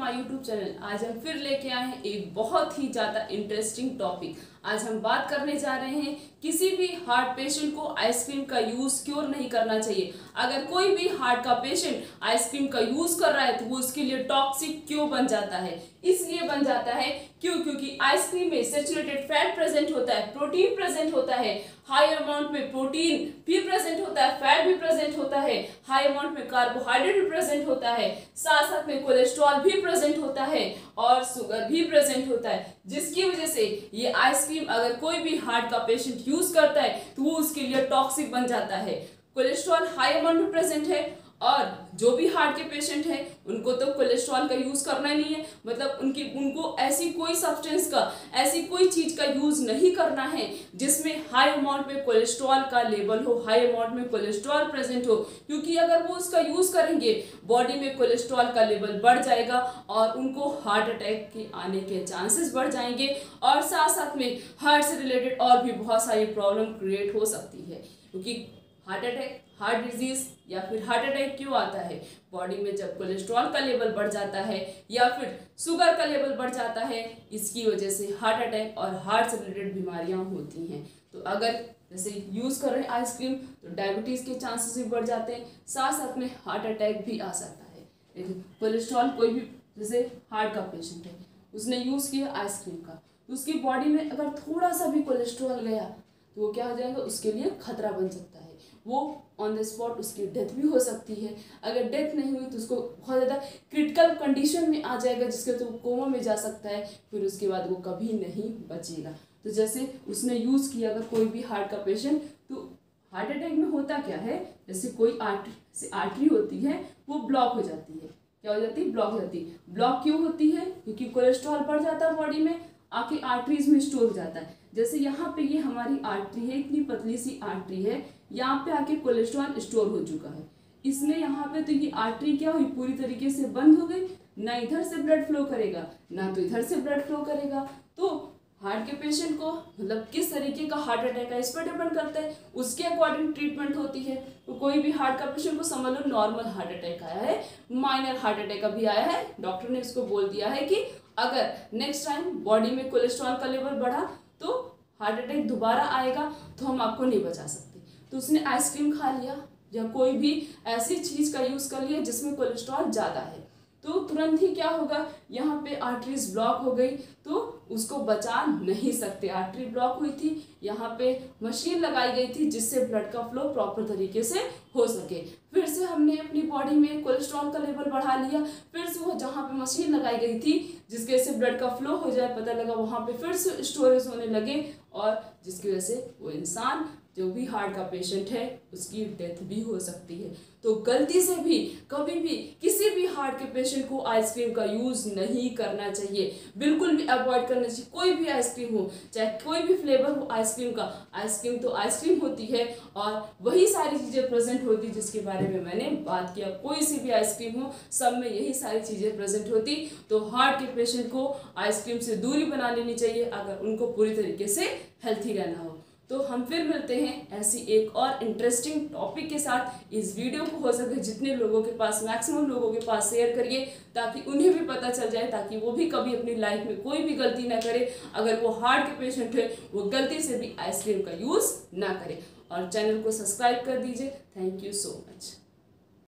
My YouTube channel. आज हम फिर लेके आए हैं एक बहुत ही ज़्यादा इंटरेस्टिंग टॉपिक। आज हम बात करने जा रहे हैं किसी भी हार्ट पेशेंट को आइसक्रीम का यूज़ क्यों नहीं करना चाहिए। अगर कोई भी हार्ट का पेशेंट आइसक्रीम का यूज़ कर रहा है तो वो उसके लिए टॉक्सिक क्यों बन जाता है। इसलिए बन जाता है क्योंकि आइसक्रीम में सैचुरेटेड फैट प्रेजेंट होता है, प्रोटीन प्रेजेंट होता है, हाई अमाउंट में प्रोटीन भी प्रेजेंट होता है, फैट भी प्रेजेंट होता है, हाई अमाउंट में कार्बोहाइड्रेट भी प्रेजेंट होता है, साथ साथ में कोलेस्ट्रॉल भी प्रेजेंट होता है और शुगर भी प्रेजेंट होता है, जिसकी वजह से ये आइसक्रीम अगर कोई भी हार्ट का पेशेंट यूज करता है तो वो उसके लिए टॉक्सिक बन जाता है। कोलेस्ट्रॉल हाई अमाउंट में प्रेजेंट है और जो भी हार्ट के पेशेंट हैं उनको तो कोलेस्ट्रॉल का यूज करना ही नहीं है, मतलब उनको ऐसी कोई सब्सटेंस का, ऐसी कोई चीज का यूज नहीं करना है जिसमें हाई अमाउंट में कोलेस्ट्रॉल का लेवल हो, हाई अमाउंट में कोलेस्ट्रॉल प्रेजेंट हो, क्योंकि अगर वो उसका यूज करेंगे बॉडी में कोलेस्ट्रॉल का लेवल बढ़ जाएगा और उनको हार्ट अटैक के आने के चांसेस बढ़ जाएंगे और साथ साथ में हार्ट से रिलेटेड और भी बहुत सारी प्रॉब्लम क्रिएट हो सकती है। क्योंकि हार्ट अटैक, हार्ट डिजीज या फिर हार्ट अटैक क्यों आता है? बॉडी में जब कोलेस्ट्रॉल का लेवल बढ़ जाता है या फिर शुगर का लेवल बढ़ जाता है, इसकी वजह से हार्ट अटैक और हार्ट से रिलेटेड बीमारियां होती हैं। तो अगर जैसे यूज़ कर रहे हैं आइसक्रीम तो डायबिटीज़ के चांसेस भी बढ़ जाते हैं, साथ साथ में हार्ट अटैक भी आ सकता है। लेकिन कोलेस्ट्रॉल कोई भी जैसे हार्ट का पेशेंट है उसने यूज़ किया आइसक्रीम का तो उसकी बॉडी में अगर थोड़ा सा भी कोलेस्ट्रॉल गया तो वो क्या हो जाएगा, उसके लिए खतरा बन सकता है। वो ऑन द स्पॉट उसकी डेथ भी हो सकती है। अगर डेथ नहीं हुई तो उसको बहुत ज़्यादा क्रिटिकल कंडीशन में आ जाएगा जिसके तो कोमा में जा सकता है, फिर उसके बाद वो कभी नहीं बचेगा। तो जैसे उसने यूज़ किया अगर कोई भी हार्ट का पेशेंट, तो हार्ट अटैक में होता क्या है, जैसे कोई आर्टरी होती है वो ब्लॉक हो जाती है। क्या हो जाती है? ब्लॉक हो जाती है। ब्लॉक क्यों होती है? क्योंकि कोलेस्ट्रॉल बढ़ जाता है बॉडी में, आके आर्टरीज में स्टोर हो जाता है। जैसे यहाँ पे ये हमारी आर्टरी है, इतनी पतली सी आर्टरी है, यहाँ पे आके कोलेस्ट्रॉल स्टोर हो चुका है, इसलिए यहाँ पे तो ये आर्टरी क्या हुई, पूरी तरीके से बंद हो गई, ना इधर से ब्लड फ्लो करेगा ना तो इधर से ब्लड फ्लो करेगा। तो हार्ट के पेशेंट को मतलब किस तरीके का हार्ट अटैक है इस पर डिपेंड करता है, उसके अकॉर्डिंग ट्रीटमेंट होती है। तो कोई भी हार्ट का पेशेंट को समझ लो नॉर्मल हार्ट अटैक आया है, माइनर हार्ट अटैक अभी आया है, डॉक्टर ने इसको बोल दिया है कि अगर नेक्स्ट टाइम बॉडी में कोलेस्ट्रॉल का लेवल बढ़ा तो हार्ट अटैक दोबारा आएगा तो हम आपको नहीं बचा सकते। तो उसने आइसक्रीम खा लिया या कोई भी ऐसी चीज़ का यूज़ कर लिया जिसमें कोलेस्ट्रॉल ज़्यादा है, तो तुरंत ही क्या होगा, यहाँ पे आर्टरीज ब्लॉक हो गई तो उसको बचा नहीं सकते। आर्टरी ब्लॉक हुई थी, यहाँ पे मशीन लगाई गई थी जिससे ब्लड का फ्लो प्रॉपर तरीके से हो सके। फिर से हमने अपनी बॉडी में कोलेस्ट्रॉल का लेवल बढ़ा लिया, फिर से वो जहाँ पे मशीन लगाई गई थी जिसके से ब्लड का फ्लो हो जाए, पता लगा वहाँ पे फिर से स्टोरेज होने लगे और जिसकी वजह से वो इंसान जो भी हार्ट का पेशेंट है उसकी डेथ भी हो सकती है। तो गलती से भी कभी भी किसी भी हार्ट के पेशेंट को आइसक्रीम का यूज़ नहीं करना चाहिए, बिल्कुल भी अवॉइड करना चाहिए। कोई भी आइसक्रीम हो, चाहे कोई भी फ्लेवर हो आइसक्रीम का, आइसक्रीम तो आइसक्रीम होती है और वही सारी चीज़ें प्रेजेंट होती जिसके बारे में मैंने बात किया। कोई सी भी आइसक्रीम हो सब में यही सारी चीज़ें प्रेजेंट होती। तो हार्ट के पेशेंट को आइसक्रीम से दूरी बना लेनी चाहिए अगर उनको पूरी तरीके से हेल्थी रहना हो। तो हम फिर मिलते हैं ऐसी एक और इंटरेस्टिंग टॉपिक के साथ। इस वीडियो को हो सके जितने लोगों के पास, मैक्सिमम लोगों के पास शेयर करिए ताकि उन्हें भी पता चल जाए, ताकि वो भी कभी अपनी लाइफ में कोई भी गलती ना करे। अगर वो हार्ट के पेशेंट है वो गलती से भी आइसक्रीम का यूज़ ना करे। और चैनल को सब्सक्राइब कर दीजिए। Thank you so much.